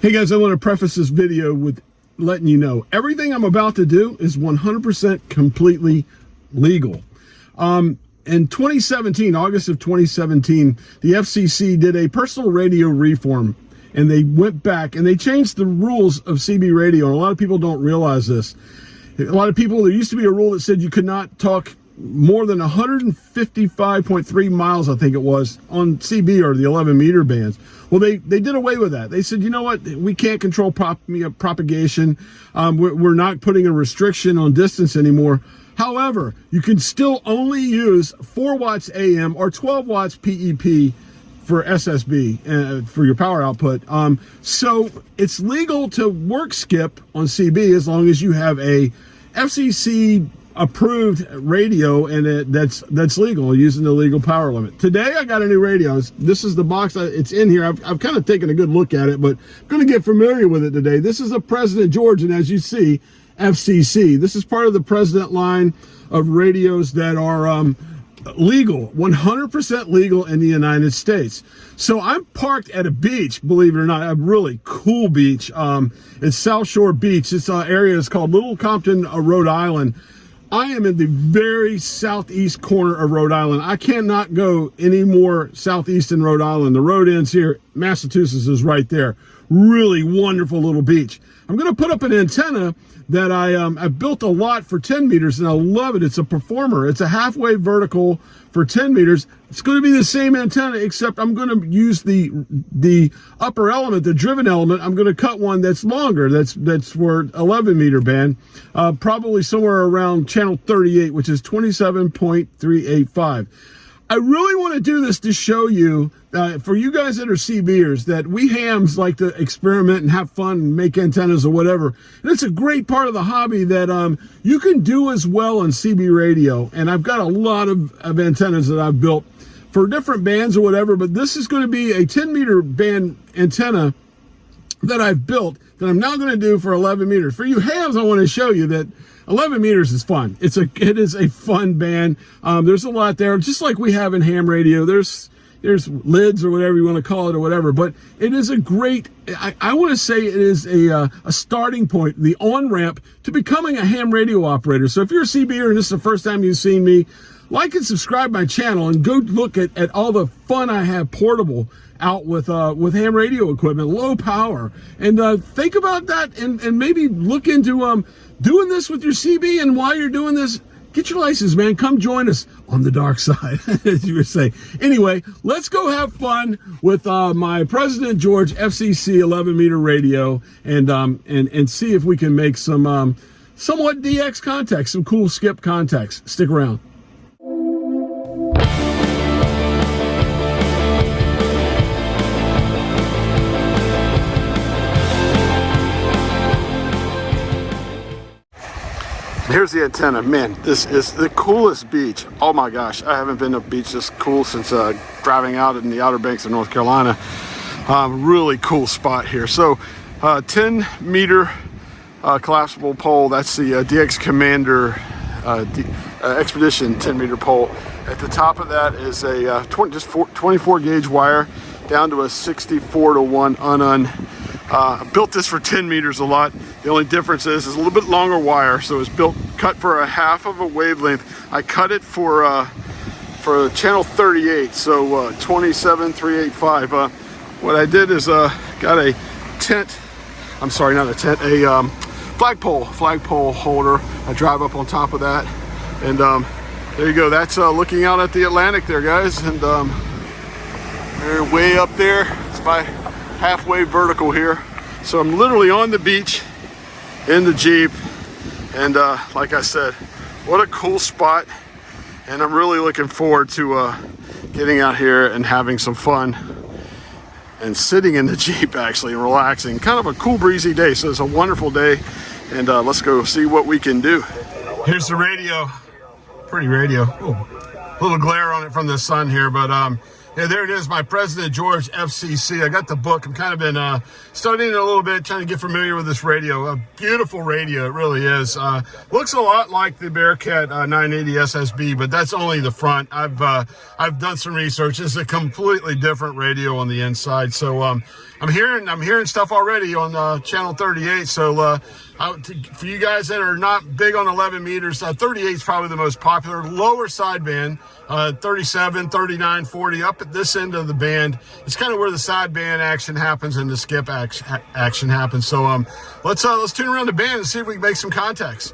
Hey guys, I want to preface this video with letting you know everything I'm about to do is 100% completely legal. In 2017, August of 2017, the FCC did a personal radio reform, and they went back and they changed the rules of CB radio. And a lot of people don't realize this. A lot of people, there used to be a rule that said you could not talk more than 155.3 miles, I think it was, on CB or the 11 meter bands. Well, they did away with that. They said, you know what, we can't control propagation. We're not putting a restriction on distance anymore. However, you can still only use 4 watts AM or 12 watts PEP for SSB, for your power output. So it's legal to work skip on CB as long as you have a FCC approved radio and that's legal, using the legal power limit. Today I got a new radio. This is the box. It's in here. I've kind of taken a good look at it, but I'm going to get familiar with it today. This is a President George, and as you see, FCC. This is part of the President line of radios that are legal, 100% legal in the United States. So I'm parked at a beach, believe it or not, a really cool beach. It's South Shore Beach. This area is called Little Compton, Rhode Island. I am in the very southeast corner of Rhode Island. I cannot go any more southeast in Rhode Island. The road ends here. Massachusetts is right there. Really wonderful little beach. I'm going to put up an antenna that I've built a lot for 10 meters, and I love it. It's a performer. It's a halfway vertical for 10 meters. It's going to be the same antenna, except I'm going to use the upper element, the driven element. I'm going to cut one that's longer. That's for 11 meter band, probably somewhere around channel 38, which is 27.385. I really want to do this to show you, for you guys that are CBers, that we hams like to experiment and have fun and make antennas or whatever. And it's a great part of the hobby that you can do as well on CB radio. And I've got a lot of antennas that I've built for different bands or whatever, but this is going to be a 10 meter band antenna that I've built that I'm now going to do for 11 meters. For you hams, I want to show you that 11 meters is fun. It is a fun band. There's a lot there, just like we have in ham radio. There's lids or whatever you want to call it or whatever, but it is a great, I want to say it is a starting point, the on-ramp to becoming a ham radio operator. So if you're a CBer and this is the first time you've seen me, like and subscribe my channel and go look at all the fun I have portable out with ham radio equipment, low power, and think about that and maybe look into doing this with your CB. And while you're doing this, get your license, man. Come join us on the dark side, as you would say. Anyway, let's go have fun with my President George FCC 11 meter radio and see if we can make some somewhat DX contacts, some cool skip contacts. Stick around. Here's the antenna. Man, this is the coolest beach. Oh my gosh, I haven't been to a beach this cool since driving out in the Outer Banks of North Carolina. Really cool spot here. So 10 meter collapsible pole. That's the DX Commander Expedition 10 meter pole. At the top of that is a 24 gauge wire down to a 64-to-1 unun. I built this for 10 meters a lot. The only difference is it's a little bit longer wire, so it's cut for a half of a wavelength. I cut it for channel 38, so 27.385. What I did is got a tent. I'm sorry, not a tent. A flagpole holder. I drive up on top of that, and there you go. That's looking out at the Atlantic there, guys, and they're way up there. It's my halfway vertical here, so I'm literally on the beach in the Jeep, and like I said, what a cool spot, and I'm really looking forward to getting out here and having some fun and sitting in the Jeep actually and relaxing. Kind of a cool breezy day, so it's a wonderful day, and let's go see what we can do. Here's the radio. Pretty radio. Ooh, a little glare on it from the sun here, but Yeah, there it is, my President George FCC. I got the book. I'm kind of been studying it a little bit, trying to get familiar with this radio. A beautiful radio, it really is. Looks a lot like the Bearcat 980 SSB, but that's only the front. I've done some research. It's a completely different radio on the inside. So I'm hearing stuff already on channel 38. So for you guys that are not big on 11 meters, 38 is probably the most popular. Lower sideband, 37, 39, 40, up at this end of the band. It's kind of where the sideband action happens and the skip action happens. So let's tune around the band and see if we can make some contacts.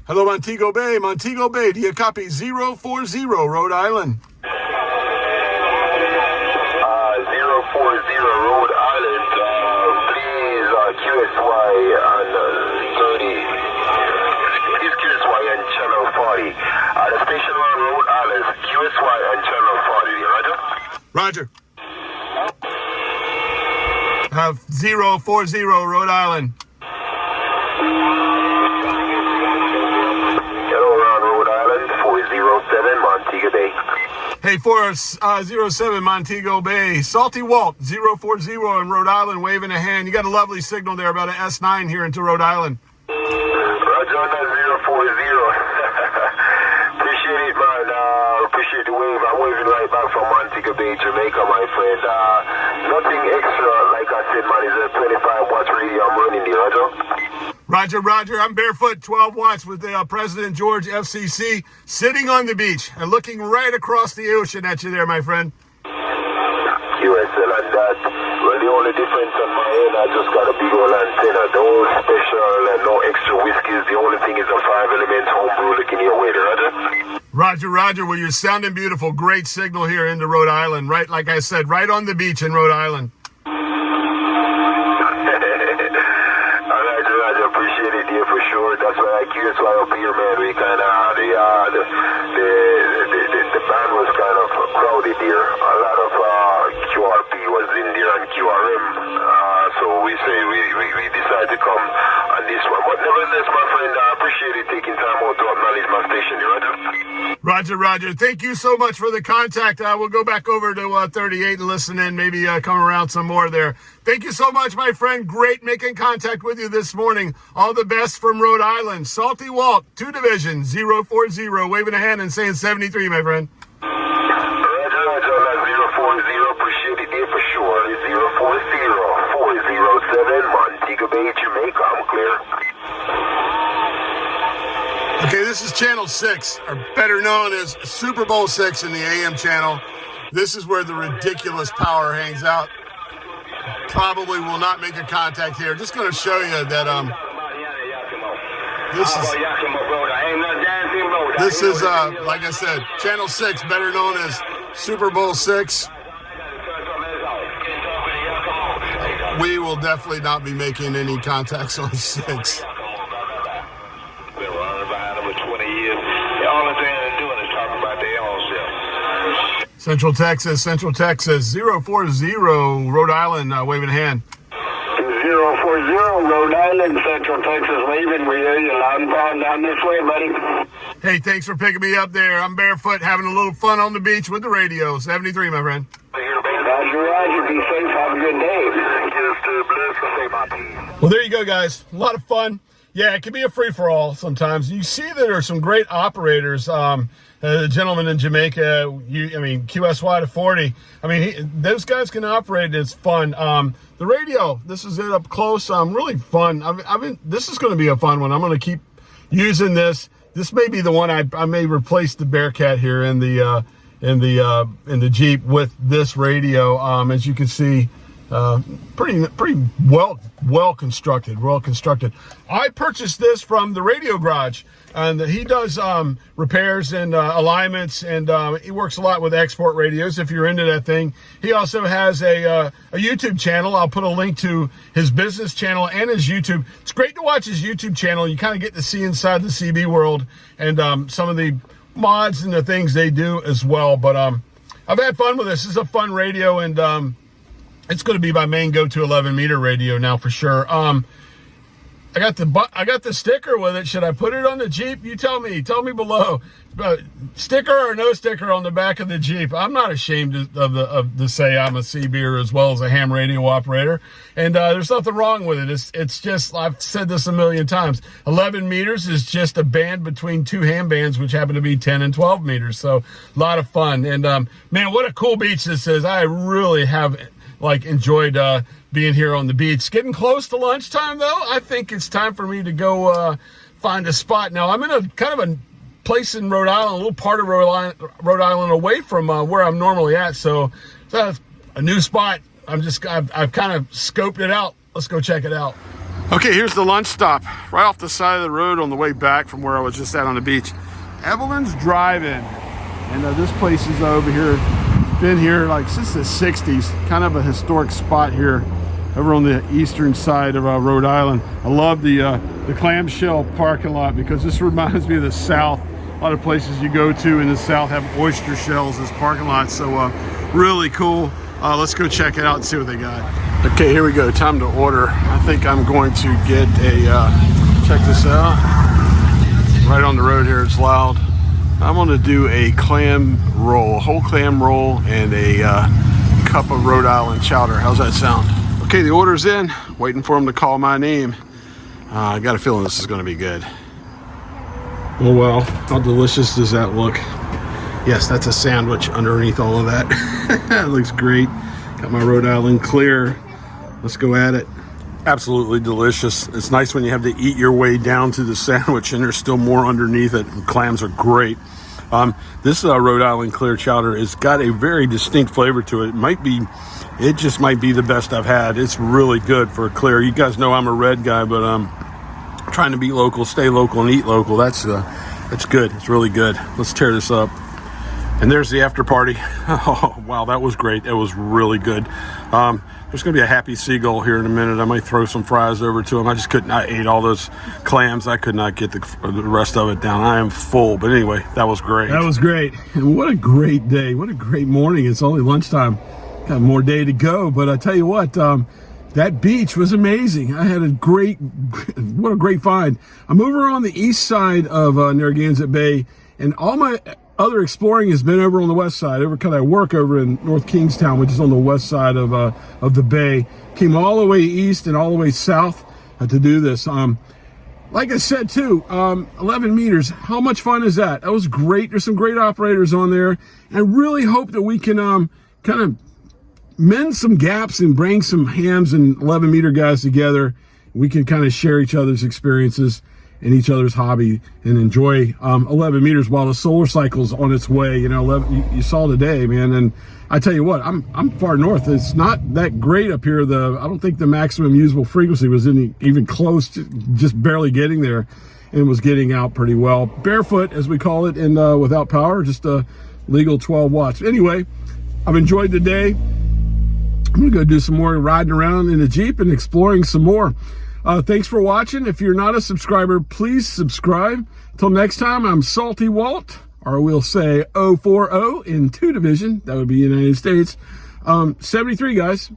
Hello, Montego Bay. Montego Bay, do you copy 040, Rhode Island? 040 Rhode Island, please QSY on 30. Please QSY on channel 40. The station on Rhode Island, QSY on channel 40. Roger? Roger. Have 040 Rhode Island. Hello, Rhode Island, 407 Montego Bay. Hey, 407 Montego Bay. Salty Walt, 040 in Rhode Island, waving a hand. You got a lovely signal there, about an S9 here into Rhode Island. Roger on that 040. Appreciate it, man. Appreciate the wave. I'm waving right back from Montego Bay, Jamaica, my friend. Nothing extra, like I said, man. It's a 25 watts radio I'm running there, Roger. Roger. I'm barefoot, 12 watts with the President George FCC, sitting on the beach and looking right across the ocean at you there, my friend. QSL and that. Well, the only difference on my end, I just got a big old antenna. No special and no extra whiskies. The only thing is a 5-element homebrew looking your way there, Roger. Roger. Well, you're sounding beautiful. Great signal here into Rhode Island. Right, like I said, right on the beach in Rhode Island. Appreciate it, dear, for sure. That's why I QSY up here, man. We kind of the band was kind of crowded here. A lot of QRP was in there and QRM. So we decided to come on this one. But nevertheless, my friend, I appreciate it taking time out to acknowledge my station here, Roger. Thank you so much for the contact. We'll go back over to 38 and listen in, maybe come around some more there. Thank you so much, my friend. Great making contact with you this morning. All the best from Rhode Island. Salty Walt, 2 Division, 040, waving a hand and saying 73, my friend. Roger, 040. Appreciate it, dear, for sure. 040, 407, Montego Bay, Jamaica. I'm clear. Okay, this is Channel 6, or better known as Super Bowl 6 in the AM channel. This is where the ridiculous power hangs out. Probably will not make a contact here. Just going to show you that this is like I said, Channel 6, better known as Super Bowl 6. We will definitely not be making any contacts on 6. Central Texas, 040, Rhode Island, waving a hand. 040, Rhode Island, Central Texas, waving. We hear you loud and proud down this way, buddy. Hey, thanks for picking me up there. I'm barefoot, having a little fun on the beach with the radio. 73, my friend. Roger. Be safe. Have a good day. Well, there you go, guys. A lot of fun. Yeah, it can be a free-for-all sometimes. You see there are some great operators. The gentleman in Jamaica, QSY to 40. Those guys can operate. It's fun. The radio, this is it up close. Really fun. This is going to be a fun one. I'm going to keep using this. This may be the one I may replace the Bearcat here in the Jeep with this radio. As you can see, pretty well constructed. I purchased this from the Radio Garage, and he does repairs and alignments, and he works a lot with export radios if you're into that thing. He also has a YouTube channel. I'll put a link to his business channel and his YouTube. It's great to watch his YouTube channel. You kind of get to see inside the CB world and some of the mods and the things they do as well. But I've had fun with this. This is a fun radio, and it's going to be my main go-to 11-meter radio now for sure. I got the sticker with it. Should I put it on the Jeep? You tell me. Tell me below. Sticker or no sticker on the back of the Jeep? I'm not ashamed to say I'm a CBer as well as a ham radio operator, and there's nothing wrong with it. It's just, I've said this a million times. 11 meters is just a band between two ham bands, which happen to be 10 and 12 meters. So a lot of fun. And man, what a cool beach this is. I really have enjoyed being here on the beach. Getting close to lunchtime though. I think it's time for me to go find a spot. Now I'm in a kind of a place in Rhode Island, a little part of Rhode Island away from where I'm normally at. So that's a new spot. I've kind of scoped it out. Let's go check it out. Okay, here's the lunch stop right off the side of the road on the way back from where I was just at on the beach. Evelyn's Drive-In, and this place is over here. It's been here since the 60s. Kind of a historic spot here over on the eastern side of Rhode Island. I love the clamshell parking lot because this reminds me of the South. A lot of places you go to in the South have oyster shells as parking lots, so really cool. Let's go check it out and see what they got. Okay, here we go. Time to order. I think I'm going to get check this out. Right on the road here, it's loud. I'm going to do a clam roll, a whole clam roll, and a cup of Rhode Island chowder. How's that sound? Okay, the order's in. Waiting for them to call my name. I got a feeling this is going to be good. Oh well, how delicious does that look? Yes, that's a sandwich underneath all of that. That looks great. Got my Rhode Island clear. Let's go at it. Absolutely delicious. It's nice when you have to eat your way down to the sandwich and there's still more underneath it. Clams are great. This Rhode Island clear chowder has got a very distinct flavor to it. It just might be the best I've had. It's really good for a clear. You guys know I'm a red guy, but trying to be local, stay local, and eat local. That's good. It's really good. Let's tear this up. And there's the after party. Oh, wow, that was great. It was really good. There's going to be a happy seagull here in a minute. I might throw some fries over to him. I ate all those clams. I could not get the rest of it down. I am full. But anyway, that was great. That was great. And what a great day. What a great morning. It's only lunchtime. Got more day to go. But I tell you what, that beach was amazing. I had what a great find. I'm over on the east side of Narragansett Bay, and all my other exploring has been over on the west side. I work over in North Kingstown, which is on the west side of the bay. Came all the way east and all the way south to do this. Like I said too, 11 meters. How much fun is that? That was great. There's some great operators on there, and I really hope that we can kind of mend some gaps and bring some hams and 11 meter guys together. We can kind of share each other's experiences and each other's hobby and enjoy 11 meters while the solar cycle's on its way. You know, 11, you saw today, man. And I tell you what, I'm far north. It's not that great up here. I don't think the maximum usable frequency was even close to just barely getting there, and was getting out pretty well. Barefoot, as we call it, and without power, just a legal 12 watts. Anyway, I've enjoyed the day. I'm gonna go do some more riding around in the Jeep and exploring some more. Thanks for watching. If you're not a subscriber, please subscribe. Until next time, I'm Salty Walt, or we'll say 040 in 2 division. That would be United States. 73, guys.